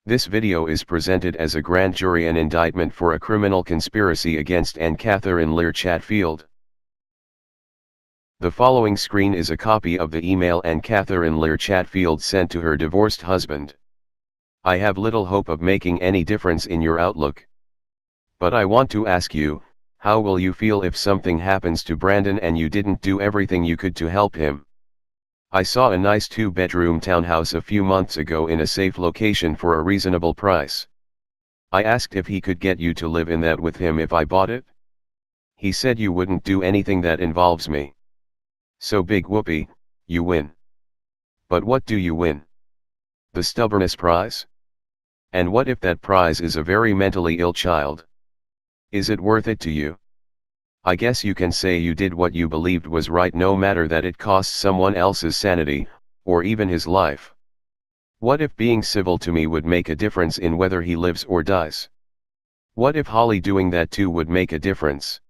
This video is presented as a grand jury an indictment for a criminal conspiracy against Anne Catherine Lear Chatfield. The following screen is a copy of the email Anne Catherine Lear Chatfield sent to her divorced husband. I have little hope of making any difference in your outlook. But I want to ask you, how will you feel if something happens to Brandon and you didn't do everything you could to help him? I saw a nice 2-bedroom townhouse a few months ago in a safe location for a reasonable price. I asked if he could get you to live in that with him if I bought it. He said you wouldn't do anything that involves me. So big whoopee, you win. But what do you win? The stubbornness prize? And what if that prize is a very mentally ill child? Is it worth it to you? I guess you can say you did what you believed was right no matter that it costs someone else's sanity, or even his life. What if being civil to me would make a difference in whether he lives or dies? What if Holly doing that too would make a difference?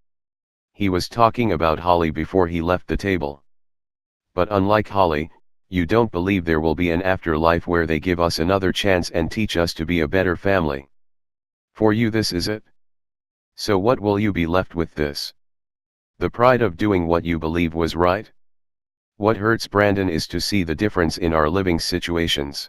He was talking about Holly before he left the table. But unlike Holly, you don't believe there will be an afterlife where they give us another chance and teach us to be a better family. For you this is it? So what will you be left with this? The pride of doing what you believe was right? What hurts Brandon is to see the difference in our living situations.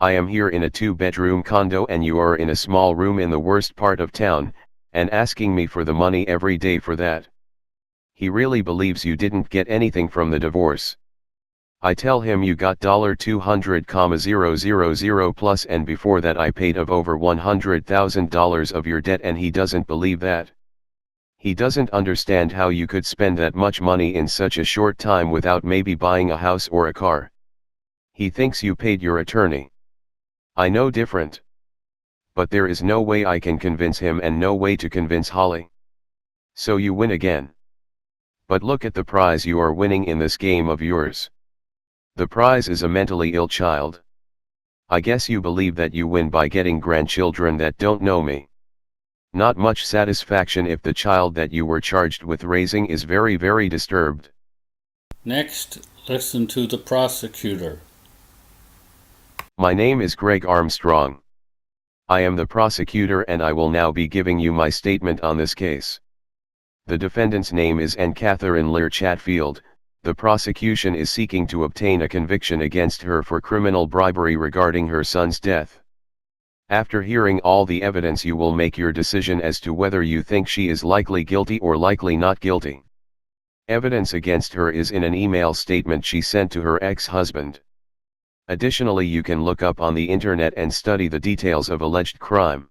I am here in a 2-bedroom condo and you are in a small room in the worst part of town, and asking me for the money every day for that. He really believes you didn't get anything from the divorce. I tell him you got $200,000 plus and before that I paid of over $100,000 of your debt and he doesn't believe that. He doesn't understand how you could spend that much money in such a short time without maybe buying a house or a car. He thinks you paid your attorney. I know different. But there is no way I can convince him and no way to convince Holly. So you win again. But look at the prize you are winning in this game of yours. The prize is a mentally ill child. I guess you believe that you win by getting grandchildren that don't know me. Not much satisfaction if the child that you were charged with raising is very, very disturbed. Next, listen to the prosecutor. My name is Greg Armstrong. I am the prosecutor and I will now be giving you my statement on this case. The defendant's name is Anne Catherine Lear Chatfield. The prosecution is seeking to obtain a conviction against her for criminal bribery regarding her son's death. After hearing all the evidence you will make your decision as to whether you think she is likely guilty or likely not guilty. Evidence against her is in an email statement she sent to her ex-husband. Additionally, you can look up on the internet and study the details of alleged crime.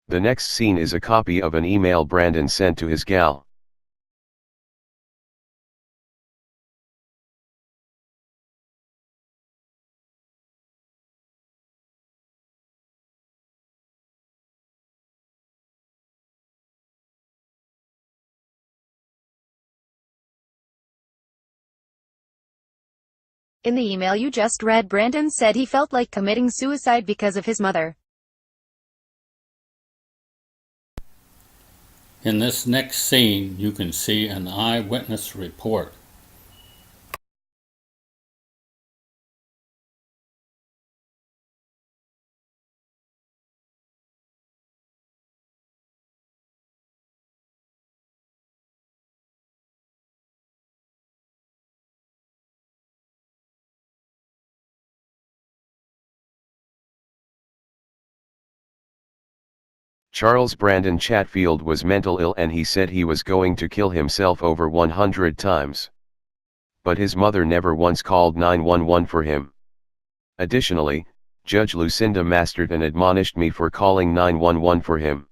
The next scene is a copy of an email Brandon sent to his gal. In the email you just read, Brandon said he felt like committing suicide because of his mother. In this next scene, you can see an eyewitness report. Charles Brandon Chatfield was mental ill and he said he was going to kill himself over 100 times. But his mother never once called 911 for him. Additionally, Judge Lucinda Masterton admonished me for calling 911 for him.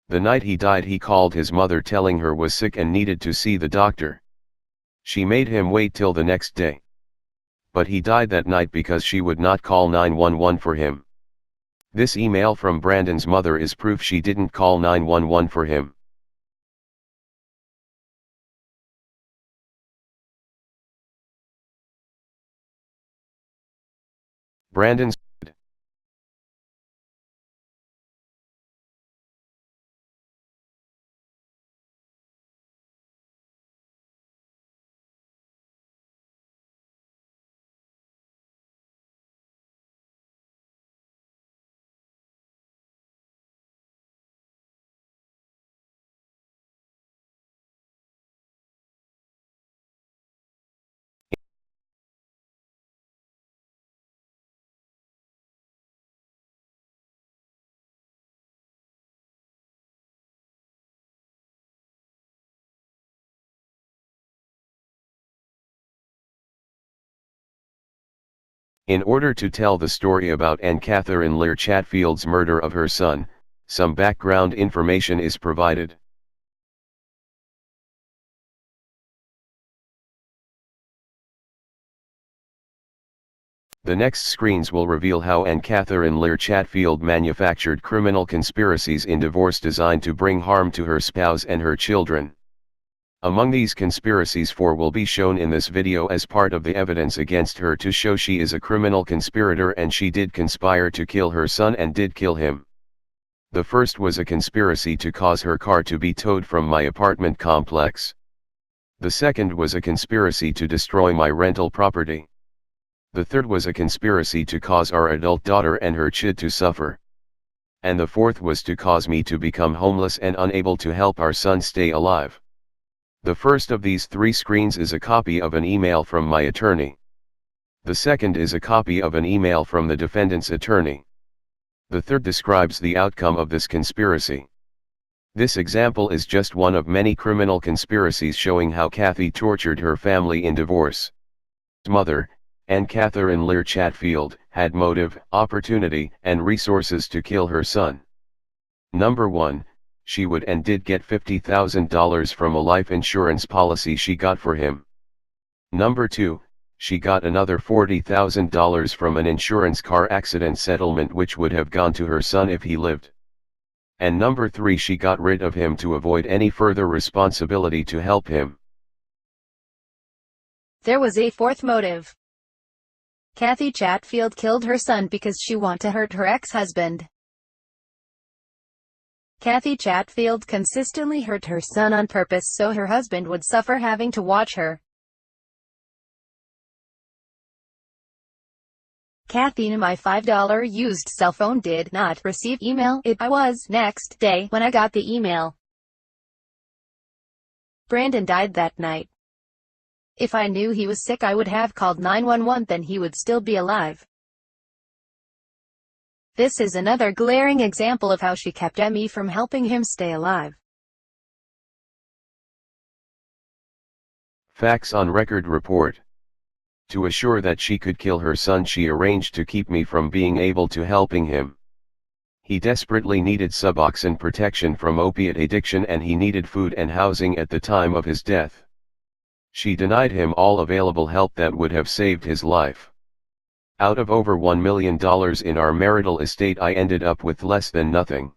The night he died he called his mother telling her was sick and needed to see the doctor. She made him wait till the next day. But he died that night because she would not call 911 for him. This email from Brandon's mother is proof she didn't call 911 for him. Brandon's In order to tell the story about Anne Catherine Lear Chatfield's murder of her son, some background information is provided. The next screens will reveal how Anne Catherine Lear Chatfield manufactured criminal conspiracies in divorce designed to bring harm to her spouse and her children. Among these conspiracies, 4 will be shown in this video as part of the evidence against her to show she is a criminal conspirator and she did conspire to kill her son and did kill him. The first was a conspiracy to cause her car to be towed from my apartment complex. The second was a conspiracy to destroy my rental property. The third was a conspiracy to cause our adult daughter and her kid to suffer. And the fourth was to cause me to become homeless and unable to help our son stay alive. The first of these 3 screens is a copy of an email from my attorney. The second is a copy of an email from the defendant's attorney. The third describes the outcome of this conspiracy. This example is just one of many criminal conspiracies showing how Kathy tortured her family in divorce. Mother, Anne Catherine Lear Chatfield, had motive, opportunity, and resources to kill her son. Number 1. She would and did get $50,000 from a life insurance policy she got for him. Number 2, she got another $40,000 from an insurance car accident settlement which would have gone to her son if he lived. And number 3, she got rid of him to avoid any further responsibility to help him. There was a fourth motive. Kathy Chatfield killed her son because she wanted to hurt her ex-husband. Kathy Chatfield consistently hurt her son on purpose so her husband would suffer having to watch her. Kathy, my $5 used cell phone did not receive email. It was next day when I got the email. Brandon died that night. If I knew he was sick, I would have called 911, then he would still be alive. This is another glaring example of how she kept me from helping him stay alive. Facts on record report. To assure that she could kill her son, she arranged to keep me from being able to helping him. He desperately needed Suboxone protection from opiate addiction and he needed food and housing at the time of his death. She denied him all available help that would have saved his life. Out of over $1 million in our marital estate, I ended up with less than nothing.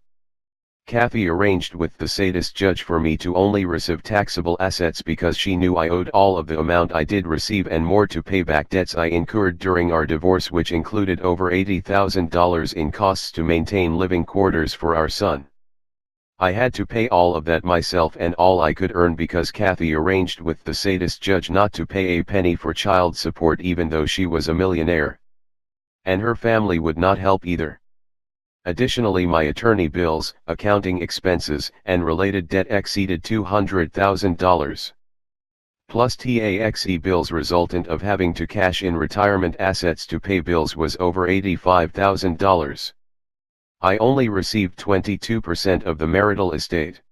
Kathy arranged with the sadist judge for me to only receive taxable assets because she knew I owed all of the amount I did receive and more to pay back debts I incurred during our divorce, which included over $80,000 in costs to maintain living quarters for our son. I had to pay all of that myself and all I could earn because Kathy arranged with the sadist judge not to pay a penny for child support even though she was a millionaire. And her family would not help either. Additionally, my attorney bills, accounting expenses, and related debt exceeded $200,000. Plus taxe bills resultant of having to cash in retirement assets to pay bills was over $85,000. I only received 22% of the marital estate.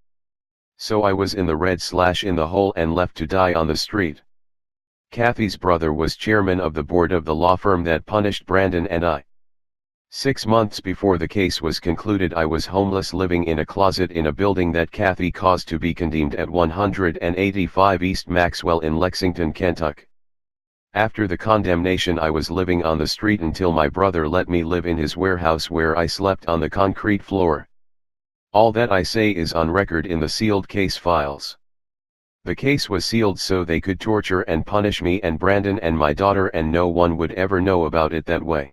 So I was in the red/in the hole and left to die on the street. Kathy's brother was chairman of the board of the law firm that punished Brandon and I. 6 months before the case was concluded, I was homeless, living in a closet in a building that Kathy caused to be condemned at 185 East Maxwell in Lexington, Kentucky. After the condemnation, I was living on the street until my brother let me live in his warehouse where I slept on the concrete floor. All that I say is on record in the sealed case files. The case was sealed so they could torture and punish me and Brandon and my daughter, and no one would ever know about it that way.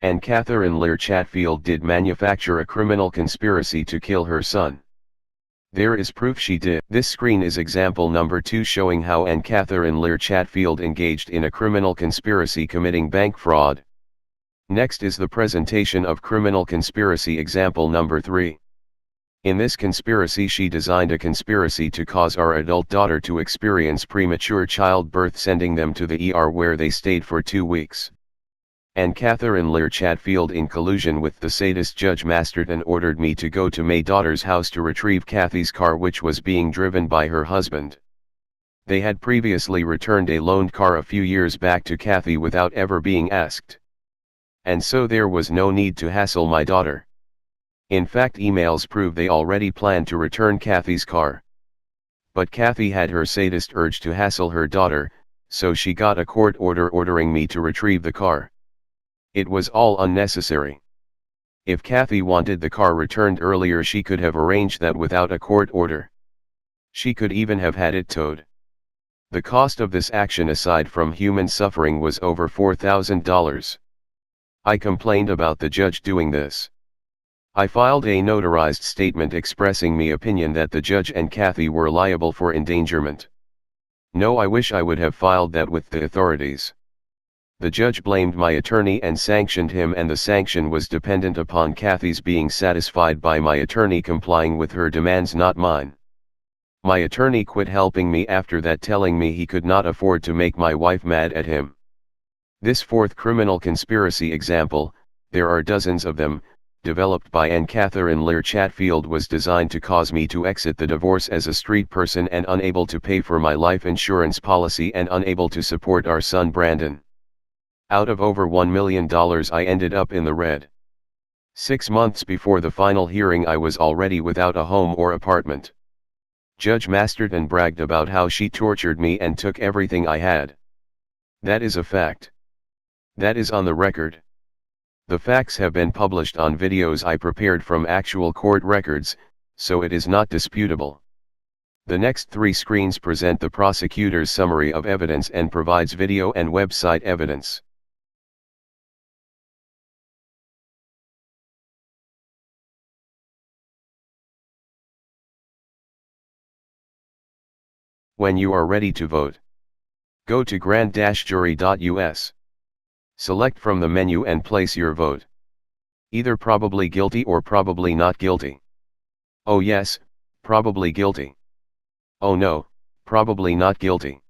And Catherine Lear Chatfield did manufacture a criminal conspiracy to kill her son. There is proof she did. This screen is example number 2 showing how Anne Catherine Lear Chatfield engaged in a criminal conspiracy committing bank fraud. Next is the presentation of criminal conspiracy example number 3. In this conspiracy, she designed a conspiracy to cause our adult daughter to experience premature childbirth, sending them to the ER where they stayed for 2 weeks. And Catherine Lear Chatfield, in collusion with the sadist judge, mastered and ordered me to go to my daughter's house to retrieve Kathy's car, which was being driven by her husband. They had previously returned a loaned car a few years back to Kathy without ever being asked. And so there was no need to hassle my daughter. In fact, emails prove they already planned to return Kathy's car. But Kathy had her sadist urge to hassle her daughter, so she got a court order ordering me to retrieve the car. It was all unnecessary. If Kathy wanted the car returned earlier, she could have arranged that without a court order. She could even have had it towed. The cost of this action aside from human suffering was over $4,000. I complained about the judge doing this. I filed a notarized statement expressing my opinion that the judge and Kathy were liable for endangerment. No, I wish I would have filed that with the authorities. The judge blamed my attorney and sanctioned him, and the sanction was dependent upon Kathy's being satisfied by my attorney complying with her demands, not mine. My attorney quit helping me after that, telling me he could not afford to make my wife mad at him. This fourth criminal conspiracy example, there are dozens of them, developed by Ann Catherine Lear Chatfield, was designed to cause me to exit the divorce as a street person and unable to pay for my life insurance policy and unable to support our son Brandon. Out of over $1 million, I ended up in the red. 6 months before the final hearing, I was already without a home or apartment. Judge Masterton bragged about how she tortured me and took everything I had. That is a fact. That is on the record. The facts have been published on videos I prepared from actual court records, so it is not disputable. The next 3 screens present the prosecutor's summary of evidence and provides video and website evidence. When you are ready to vote, go to grand-jury.us. Select from the menu and place your vote. Either probably guilty or probably not guilty. Oh yes, probably guilty. Oh no, probably not guilty.